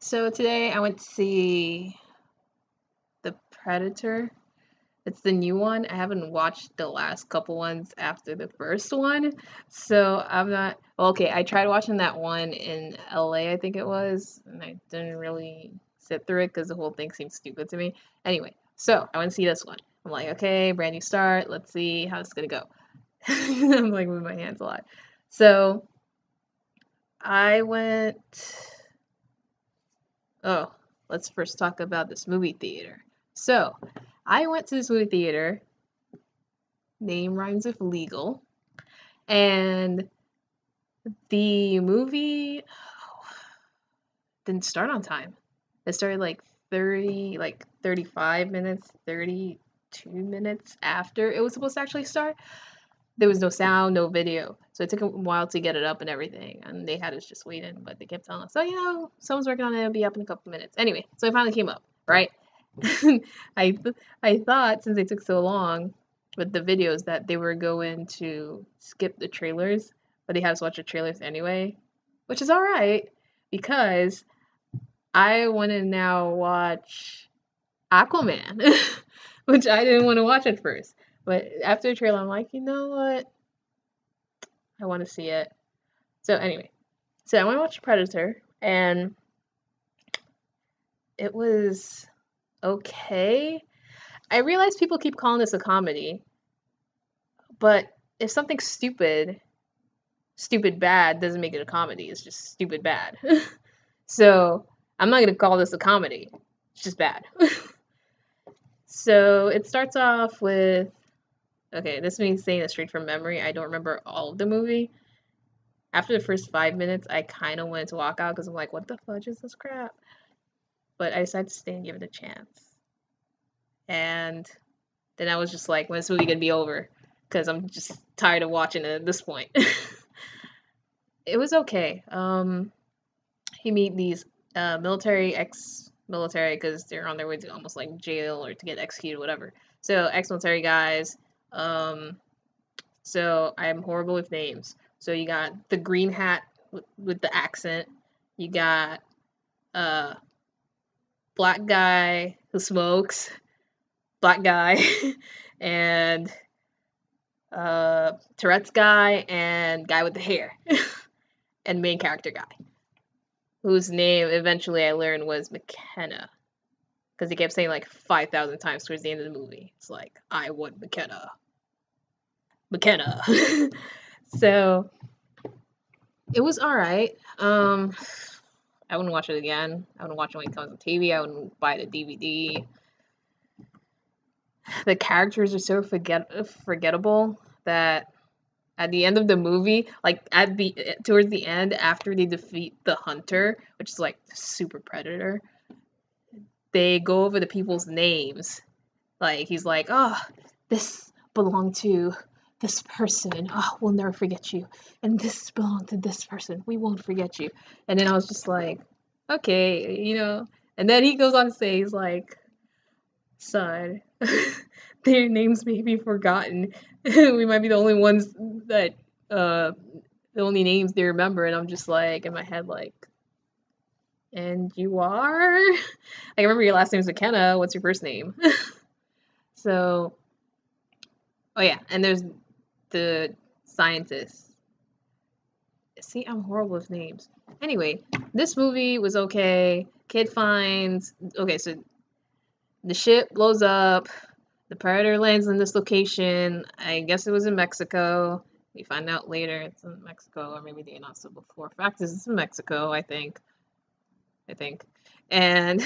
So today I went to see The Predator. It's the new one. I haven't watched the last couple ones after the first one. So I'm not, well, okay, I tried watching that one in LA, I think it was, and I didn't really sit through it because the whole thing seemed stupid to me. Anyway, so I went to see this one. I'm like, okay, brand new start. Let's see how it's gonna go. I'm like moving my hands a lot. So I went. Oh, let's first talk about this movie theater. So, I went to this movie theater, name rhymes with legal, and the movie didn't start on time. It started like 35 minutes, 32 minutes after it was supposed to actually start. There was no sound, no video. So it took a while to get it up and everything. And they had us just waiting, but they kept telling us, oh, someone's working on it. It'll be up in a couple minutes. Anyway, so it finally came up, right? I thought since they took so long with the videos that they were going to skip the trailers, but they had us watch the trailers anyway, which is all right because I want to now watch Aquaman, which I didn't want to watch at first. But after the trailer, I'm like, you know what? I want to see it. So anyway, so I went to watch Predator, and it was okay. I realize people keep calling this a comedy, but if something's stupid bad doesn't make it a comedy. It's just stupid bad. So I'm not gonna call this a comedy. It's just bad. So it starts off with, okay, this means saying it straight from memory. I don't remember all of the movie. After the first 5 minutes, I kind of wanted to walk out because I'm like, what the fudge is this crap? But I decided to stay and give it a chance. And then I was just like, when's this movie gonna be over? Because I'm just tired of watching it at this point. It was okay. You meet these ex-military, because they're on their way to almost like jail or to get executed, whatever. So ex-military guys. So I'm horrible with names. So you got the green hat with the accent. You got black guy who smokes, black guy, and Tourette's guy, and guy with the hair, and main character guy, whose name eventually I learned was McKenna, because he kept saying like 5,000 times towards the end of the movie. It's like, I want McKenna. McKenna. So it was all right. I wouldn't watch it again. I wouldn't watch it when it comes on TV. I wouldn't buy the DVD. The characters are so forgettable that at the end of the movie, like at the towards the end after they defeat the hunter, which is like the super predator, they go over the people's names. Like he's like, "Oh, this belonged to this person, and oh, we'll never forget you. And this belonged to this person. We won't forget you." And then I was just like, "Okay, you know." And then he goes on to say, he's like, "Son, their names may be forgotten. We might be the only ones that the only names they remember." And I'm just like in my head, like, "And you are?" I remember your last name's McKenna. What's your first name? So, oh yeah, and there's the scientist. See, I'm horrible with names. Anyway, this movie was okay. Kid finds, okay, so the ship blows up. The predator lands in this location. I guess it was in Mexico. We find out later it's in Mexico, or maybe they announced it before. Fact is, it's in Mexico, I think. And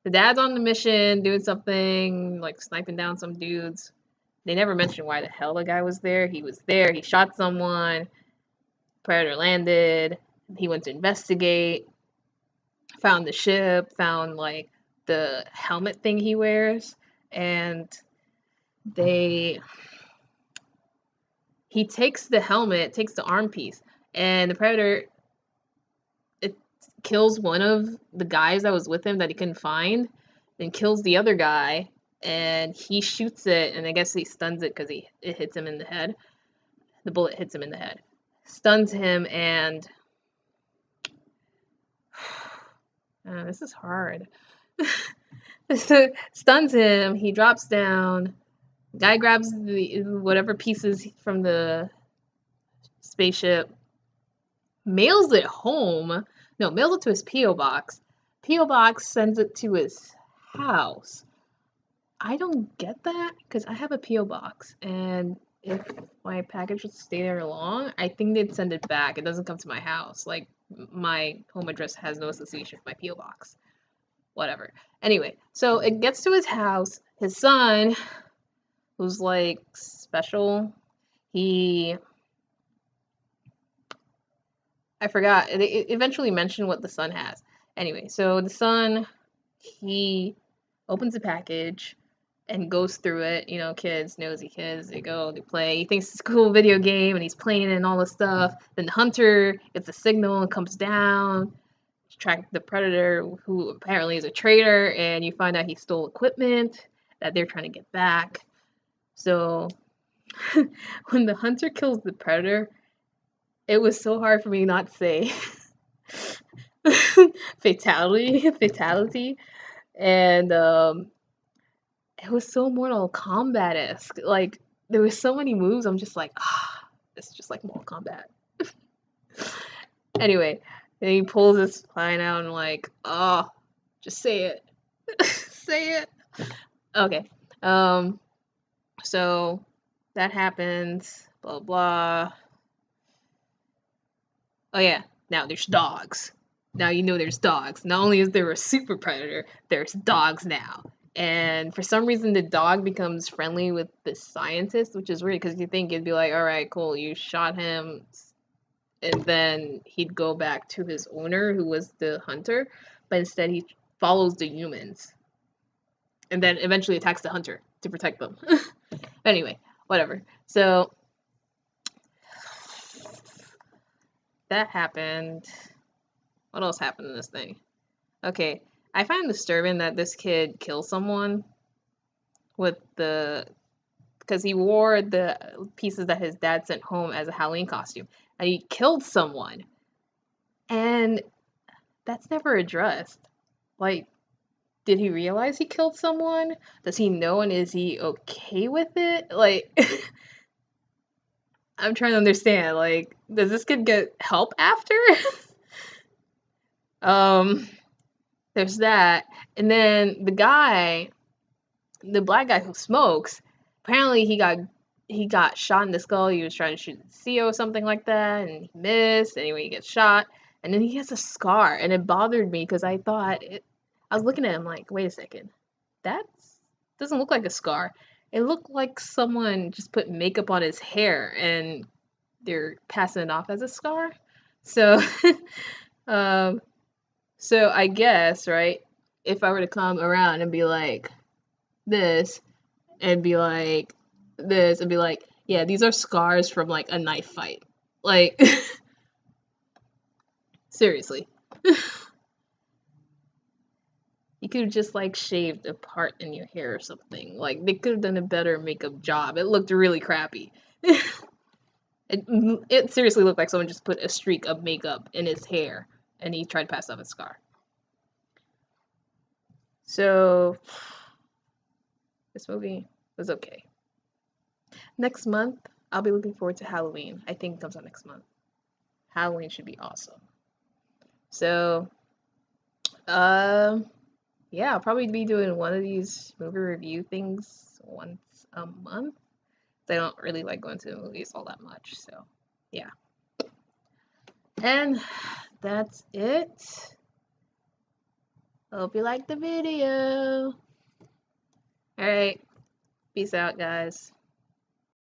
the dad's on the mission doing something, like sniping down some dudes. They never mentioned why the hell the guy was there. He was there. He shot someone. Predator landed. He went to investigate. Found the ship. Found like the helmet thing he wears, and they he takes the helmet, takes the arm piece, and the predator it kills one of the guys that was with him that he couldn't find, then kills the other guy, and he shoots it, and I guess he stuns it because it hits him in the head. The bullet hits him in the head, stuns him, and This is hard. So stuns him. He drops down. Guy grabs the whatever pieces from the spaceship, mails it home. No, mails it to his P.O. box. P.O. box sends it to his house. I don't get that because I have a P.O. box, and if my package would stay there long, I think they'd send it back. It doesn't come to my house. Like, my home address has no association with my P.O. box. Whatever. Anyway, so it gets to his house. His son, who's like special, he. I forgot. It eventually mentioned what the son has. Anyway, so the son, he opens the package and goes through it. You know, kids, nosy kids, they go, they play. He thinks it's a cool video game and he's playing it and all this stuff. Then the hunter gets a signal and comes down to track the predator, who apparently is a traitor, and you find out he stole equipment that they're trying to get back. So when the hunter kills the predator, it was so hard for me not to say fatality, and it was so Mortal Kombat-esque. Like, there was so many moves. I'm just like, it's just like Mortal Kombat. Anyway, then he pulls his line out and like, just say it, say it. Okay, so that happens. Blah blah. Oh yeah, now there's dogs. Now you know there's dogs. Not only is there a super predator, there's dogs now. And for some reason, the dog becomes friendly with the scientist, which is weird because you think it'd be like, all right, cool, you shot him, and then he'd go back to his owner, who was the hunter, but instead he follows the humans and then eventually attacks the hunter to protect them. Anyway, whatever. So that happened. What else happened in this thing? Okay, I find disturbing that this kid kills someone with the because he wore the pieces that his dad sent home as a Halloween costume, and he killed someone, and that's never addressed. Like, did he realize he killed someone? Does he know, and is he okay with it? Like, I'm trying to understand. Like, does this kid get help after? There's that, and then the black guy who smokes, apparently he got shot in the skull. He was trying to shoot the CO or something like that, and he missed. Anyway, he gets shot, and then he has a scar, and it bothered me because I was looking at him like, wait a second, that doesn't look like a scar. It looked like someone just put makeup on his hair, and they're passing it off as a scar. So, um, so I guess, right, if I were to come around and be like this, and be like this, and be like, yeah, these are scars from like a knife fight. Like, seriously. You could have just like shaved a part in your hair or something. Like, they could have done a better makeup job. It looked really crappy. It seriously looked like someone just put a streak of makeup in his hair and he tried to pass off a scar. So, this movie was okay. Next month, I'll be looking forward to Halloween. I think it comes out next month. Halloween should be awesome. So, yeah, I'll probably be doing one of these movie review things once a month. I don't really like going to the movies all that much, so yeah. And that's it. Hope you liked the video. Alright, peace out, guys.